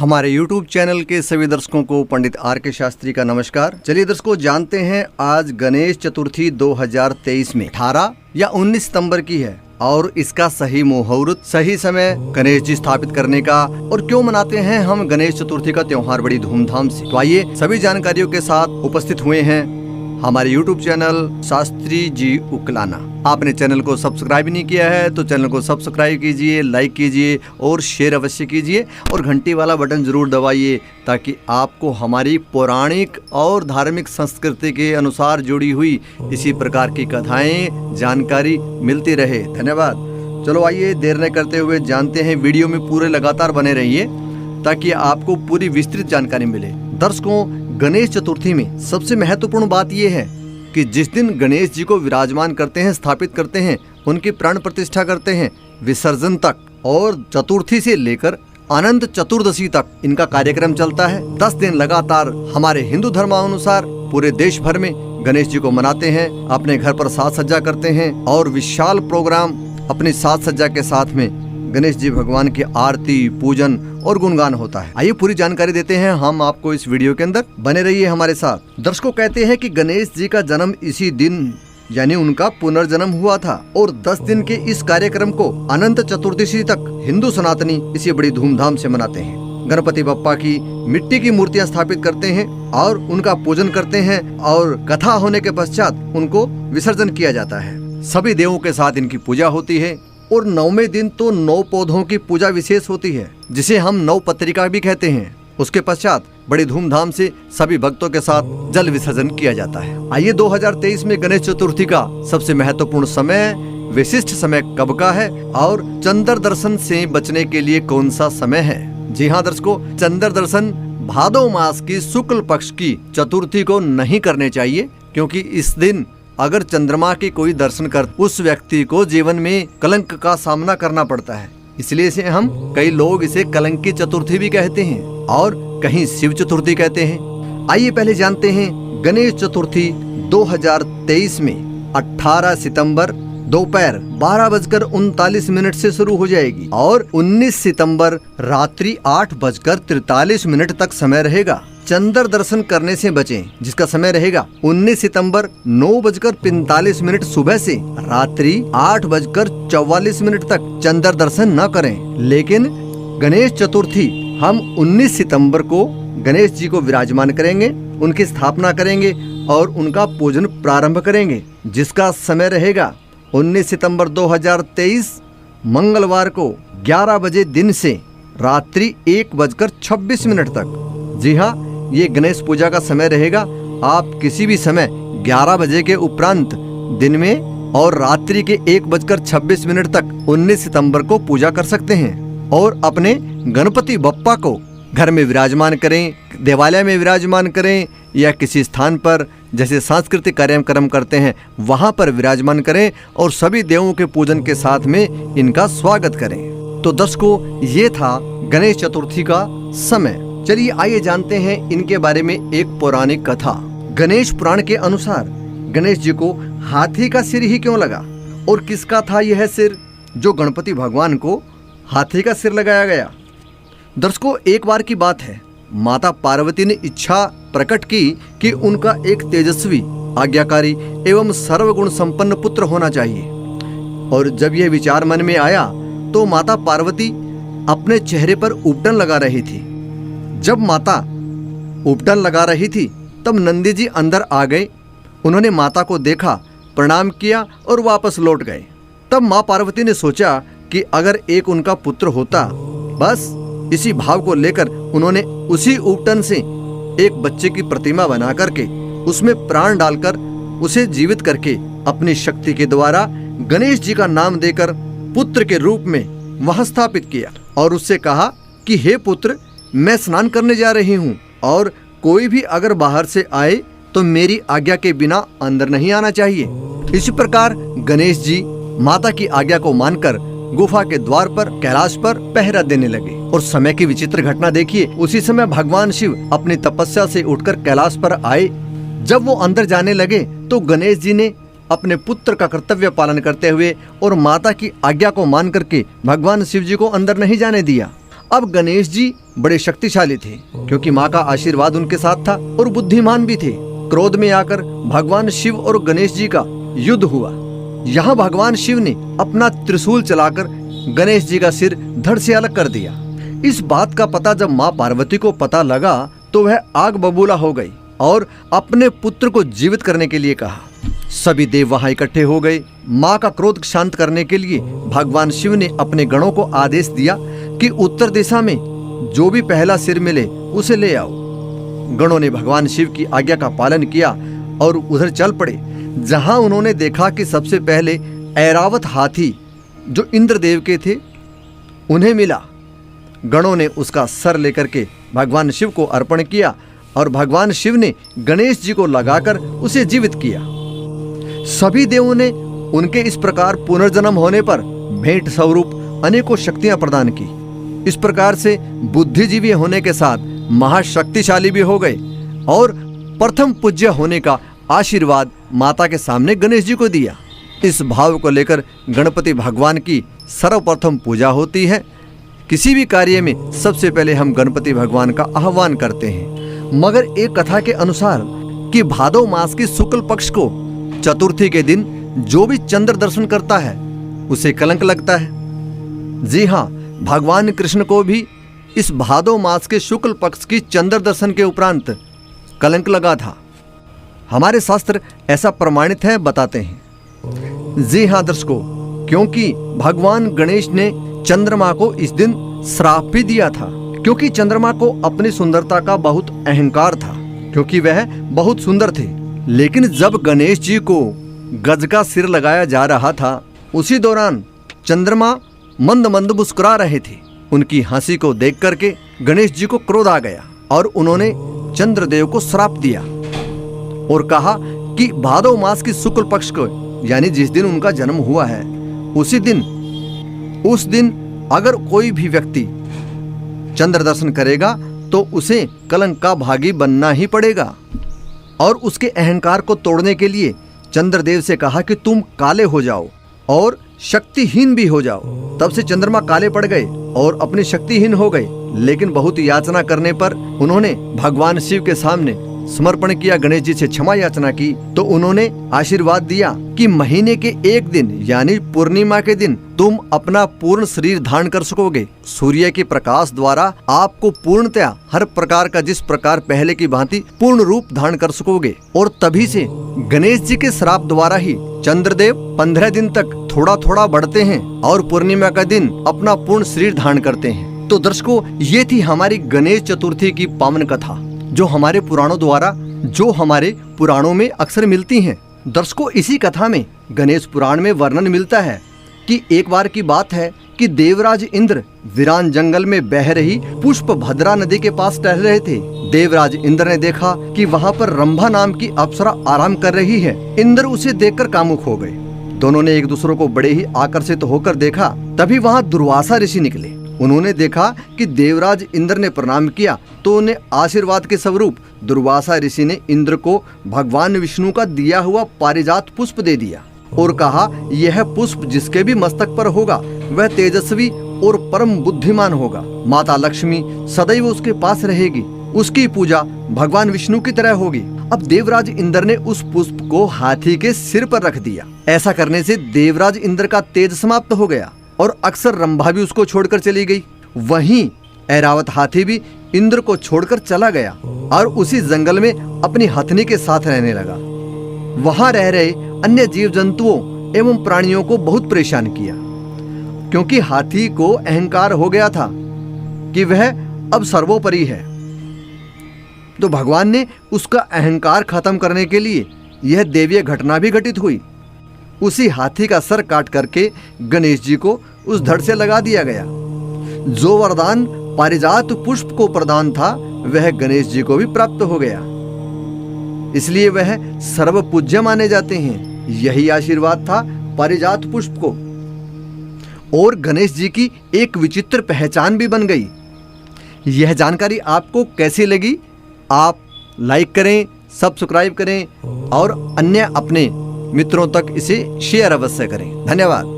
हमारे YouTube channel के सभी दर्शकों को पंडित आर के शास्त्री का नमस्कार। चलिए दर्शकों, जानते हैं आज गणेश चतुर्थी 2023 में 18 या 19 सितंबर की है और इसका सही मुहूर्त, सही समय गणेश जी स्थापित करने का और क्यों मनाते हैं हम गणेश चतुर्थी का त्योहार बड़ी धूमधाम से। तो आइए सभी जानकारियों के साथ उपस्थित हुए हैं हमारे YouTube चैनल शास्त्री जी उकलाना। आपने चैनल को सब्सक्राइब नहीं किया है तो चैनल को सब्सक्राइब कीजिए, लाइक कीजिए और शेयर अवश्य कीजिए और घंटी वाला बटन जरूर दबाइए ताकि आपको हमारी पौराणिक और धार्मिक संस्कृति के अनुसार जुड़ी हुई इसी प्रकार की कथाएं, जानकारी मिलती रहे। धन्यवाद। चलो आइए देर न करते हुए जानते हैं, वीडियो में पूरे लगातार बने रहिए ताकि आपको पूरी विस्तृत जानकारी मिले। दर्शकों, गणेश चतुर्थी में सबसे महत्वपूर्ण बात यह है कि जिस दिन गणेश जी को विराजमान करते हैं, स्थापित करते हैं, उनकी प्राण प्रतिष्ठा करते हैं, विसर्जन तक और चतुर्थी से लेकर अनंत चतुर्दशी तक इनका कार्यक्रम चलता है। 10 दिन लगातार हमारे हिंदू धर्मानुसार पूरे देश भर में गणेश जी को मनाते हैं, अपने घर पर साज सज्जा करते हैं और विशाल प्रोग्राम अपनी साज सज्जा के साथ में गणेश जी भगवान की आरती, पूजन और गुणगान होता है। आइए पूरी जानकारी देते हैं हम आपको इस वीडियो के अंदर, बने रहिए हमारे साथ। दर्शकों, कहते हैं कि गणेश जी का जन्म इसी दिन यानी उनका पुनर्जन्म हुआ था और 10 दिन के इस कार्यक्रम को अनंत चतुर्दशी तक हिंदू सनातनी इसे बड़ी धूमधाम से मनाते हैं। गणपति बप्पा की मिट्टी की मूर्तियां स्थापित करते हैं और उनका पूजन करते हैं और कथा होने के पश्चात उनको विसर्जन किया जाता है। सभी देवों के साथ इनकी पूजा होती है और 9वें दिन तो 9 पौधों की पूजा विशेष होती है जिसे हम 9 पत्रिका भी कहते हैं। उसके पश्चात बड़ी धूमधाम से सभी भक्तों के साथ जल विसर्जन किया जाता है। आइए 2023 में गणेश चतुर्थी का सबसे महत्वपूर्ण समय, विशिष्ट समय कब का है और चंद्र दर्शन से बचने के लिए कौन सा समय है। जी हाँ दर्शकों, चंद्र दर्शन भादो मास की शुक्ल पक्ष की चतुर्थी को नहीं करने चाहिए क्योंकि इस दिन अगर चंद्रमा के कोई दर्शन कर उस व्यक्ति को जीवन में कलंक का सामना करना पड़ता है। इसलिए से हम कई लोग इसे कलंक की चतुर्थी भी कहते हैं और कहीं शिव चतुर्थी कहते हैं। आइए पहले जानते हैं गणेश चतुर्थी 2023 में 18 सितंबर दोपहर 12:39 से शुरू हो जाएगी और 19 सितंबर रात्रि 8:43 तक समय रहेगा। चंद्र दर्शन करने से बचें, जिसका समय रहेगा 19 सितंबर 9:45 सुबह से रात्रि 8:44 तक चंद्र दर्शन न करें। लेकिन गणेश चतुर्थी हम 19 सितंबर को गणेश जी को विराजमान करेंगे, उनकी स्थापना करेंगे और उनका पूजन प्रारंभ करेंगे, जिसका समय रहेगा 19 सितंबर 2023 मंगलवार को 11 बजे दिन से रात्रि 1:26 तक। जी हाँ, ये गणेश पूजा का समय रहेगा। आप किसी भी समय 11 बजे के उपरांत दिन में और रात्रि के 1:26 तक 19 सितंबर को पूजा कर सकते हैं और अपने गणपति बप्पा को घर में विराजमान करें, देवालय में विराजमान करें या किसी स्थान पर जैसे सांस्कृतिक कार्यक्रम करते हैं वहां पर विराजमान करें और सभी देवों के पूजन के साथ में इनका स्वागत करें। तो दर्शकों, ये था गणेश चतुर्थी का समय। चलिए आइए जानते हैं इनके बारे में एक पौराणिक कथा। गणेश पुराण के अनुसार गणेश जी को हाथी का सिर ही क्यों लगा और किसका था यह सिर जो गणपति भगवान को हाथी का सिर लगाया गया। दर्शकों, एक बार की बात है, माता पार्वती ने इच्छा प्रकट की कि उनका एक तेजस्वी, आज्ञाकारी एवं सर्वगुण संपन्न पुत्र होना चाहिए और जब यह विचार मन में आया तो माता पार्वती अपने चेहरे पर उपटन लगा रही थी। जब माता उपटन लगा रही थी तब नंदी जी अंदर आ गए। उन्होंने माता को देखा, प्रणाम किया और वापस लौट गए। तब माँ पार्वती ने सोचा कि अगर एक उनका पुत्र होता। बस इसी भाव को लेकर उन्होंने उसी उपटन से एक बच्चे की प्रतिमा बना करके उसमें प्राण डालकर उसे जीवित करके अपनी शक्ति के द्वारा गणेश जी का नाम देकर पुत्र के रूप में वहां स्थापित किया और उससे कहा कि हे पुत्र, मैं स्नान करने जा रही हूँ और कोई भी अगर बाहर से आए तो मेरी आज्ञा के बिना अंदर नहीं आना चाहिए। इसी प्रकार गणेश जी माता की आज्ञा को मानकर गुफा के द्वार पर कैलाश पर पहरा देने लगे और समय की विचित्र घटना देखिए। उसी समय भगवान शिव अपनी तपस्या से उठकर कैलाश पर आए। जब वो अंदर जाने लगे तो गणेश जी ने अपने पुत्र का कर्तव्य पालन करते हुए और माता की आज्ञा को मान करके भगवान शिव जी को अंदर नहीं जाने दिया। अब गणेश जी बड़े शक्तिशाली थे, क्योंकि माँ का आशीर्वाद उनके साथ था और बुद्धिमान भी थे। क्रोध में आकर भगवान शिव और गणेश जी का युद्ध हुआ। यहाँ भगवान शिव ने अपना त्रिशूल चलाकर गणेश जी का सिर धड़ से अलग कर दिया। इस बात का पता जब माँ पार्वती को पता लगा तो वह आग बबूला हो गई और अपने पुत्र को जीवित करने के लिए कहा। सभी देव वहां इकट्ठे हो गए। माँ का क्रोध शांत करने के लिए भगवान शिव ने अपने गणों को आदेश दिया कि उत्तर दिशा में जो भी पहला सिर मिले उसे ले आओ। गणों ने भगवान शिव की आज्ञा का पालन किया और उधर चल पड़े, जहां उन्होंने देखा कि सबसे पहले ऐरावत हाथी जो इंद्रदेव के थे उन्हें मिला। गणों ने उसका सर लेकर के भगवान शिव को अर्पण किया और भगवान शिव ने गणेश जी को लगाकर उसे जीवित किया। सभी देवों ने उनके इस प्रकार पुनर्जन्म होने पर भेंट स्वरूप अनेकों शक्तियां प्रदान की। इस प्रकार से बुद्धिजीवी होने के साथ महाशक्तिशाली भी हो गए और प्रथम पूज्य होने का आशीर्वाद माता के सामने गणेश जी को दिया। इस भाव को लेकर गणपति भगवान की सर्वप्रथम पूजा होती है। किसी भी कार्य में सबसे पहले हम गणपति भगवान का आह्वान करते हैं। मगर एक कथा के अनुसार कि भादो मास की शुक्ल पक्ष को चतुर्थी के दिन जो भी चंद्र दर्शन करता है उसे कलंक लगता है। जी हाँ, भगवान कृष्ण को भी इस भादो मास के शुक्ल पक्ष की चंद्र दर्शन के उपरांत कलंक लगा था। हमारे शास्त्र ऐसा प्रमाणित है, बताते हैं। जी हाँ दर्शकों, क्योंकि भगवान गणेश ने चंद्रमा को इस दिन श्राप भी दिया था, क्योंकि चंद्रमा को अपनी सुंदरता का बहुत अहंकार था, क्योंकि वह बहुत सुंदर थे। लेकिन जब गणेश जी को गज का सिर लगाया जा रहा था, उसी दौरान चंद्रमा मंद मंद मुस्कुरा रहे थे। उनकी हंसी को देख करके गणेश जी को क्रोध आ गया और उन्होंने चंद्रदेव को श्राप दिया और कहा कि भादो मास की शुक्ल पक्ष को, यानी जिस दिन उनका जन्म हुआ है उस दिन अगर कोई भी व्यक्ति चंद्र दर्शन करेगा तो उसे कलंक का भागी बनना ही पड़ेगा। और उसके अहंकार को तोड़ने के लिए चंद्रदेव से कहा कि तुम काले हो जाओ और शक्तिहीन भी हो जाओ। तब से चंद्रमा काले पड़ गए और अपनी शक्तिहीन हो गए। लेकिन बहुत याचना करने पर उन्होंने भगवान शिव के सामने समर्पण किया, गणेश जी से क्षमा याचना की, तो उन्होंने आशीर्वाद दिया कि महीने के एक दिन यानी पूर्णिमा के दिन तुम अपना पूर्ण शरीर धारण कर सकोगे। सूर्य के प्रकाश द्वारा आपको पूर्णतया हर प्रकार का, जिस प्रकार पहले की भांति, पूर्ण रूप धारण कर सकोगे। और तभी से गणेश जी के श्राप द्वारा ही चंद्रदेव 15 दिन तक थोड़ा थोड़ा बढ़ते हैं और पूर्णिमा का दिन अपना पूर्ण शरीर धारण करते हैं। तो दर्शकों, ये थी हमारी गणेश चतुर्थी की पावन कथा, जो हमारे पुराणों में अक्सर मिलती हैं। दर्शकों, इसी कथा में गणेश पुराण में वर्णन मिलता है कि एक बार की बात है कि देवराज इंद्र वीरान जंगल में बह रही पुष्प भद्रा नदी के पास टहल रहे थे। देवराज इंद्र ने देखा कि वहाँ पर रंभा नाम की अप्सरा आराम कर रही है। इंद्र उसे देखकर कामुक हो गए। दोनों ने एक दूसरे को बड़े ही आकर्षित होकर देखा। तभी वहाँ दुर्वासा ऋषि निकले। उन्होंने देखा कि देवराज इंद्र ने प्रणाम किया तो उन्हें आशीर्वाद के स्वरूप दुर्वासा ऋषि ने इंद्र को भगवान विष्णु का दिया हुआ पारिजात पुष्प दे दिया और कहा, यह पुष्प जिसके भी मस्तक पर होगा वह तेजस्वी और परम बुद्धिमान होगा। माता लक्ष्मी सदैव उसके पास रहेगी, उसकी पूजा भगवान विष्णु की तरह होगी। अब देवराज इंद्र ने उस पुष्प को हाथी के सिर पर रख दिया। ऐसा करने से देवराज इंद्र का तेज समाप्त हो गया और अक्सर रंभा भी उसको छोड़कर चली गई। वहीं ऐरावत हाथी भी इंद्र को छोड़कर चला गया और उसी जंगल में अपनी हथनी के साथ रहने लगा। वहां रह रहे अन्य जीव जंतुओं एवं प्राणियों को बहुत परेशान किया, क्योंकि हाथी को अहंकार हो गया था कि वह अब सर्वोपरि है। तो भगवान ने उसका अहंकार खत्म करने के लिए यह दैवीय घटना भी घटित हुई। उसी हाथी का सर काट करके गणेश जी को उस धड़ से लगा दिया गया। जो वरदान पारिजात पुष्प को प्रदान था वह गणेश जी को भी प्राप्त हो गया, इसलिए वह सर्वपूज्य माने जाते हैं। यही आशीर्वाद था पारिजात पुष्प को। और गणेश जी की एक विचित्र पहचान भी बन गई। यह जानकारी आपको कैसी लगी? आप लाइक करें, सब्सक्राइब करें और अन्य अपने मित्रों तक इसे शेयर अवश्य करें। धन्यवाद।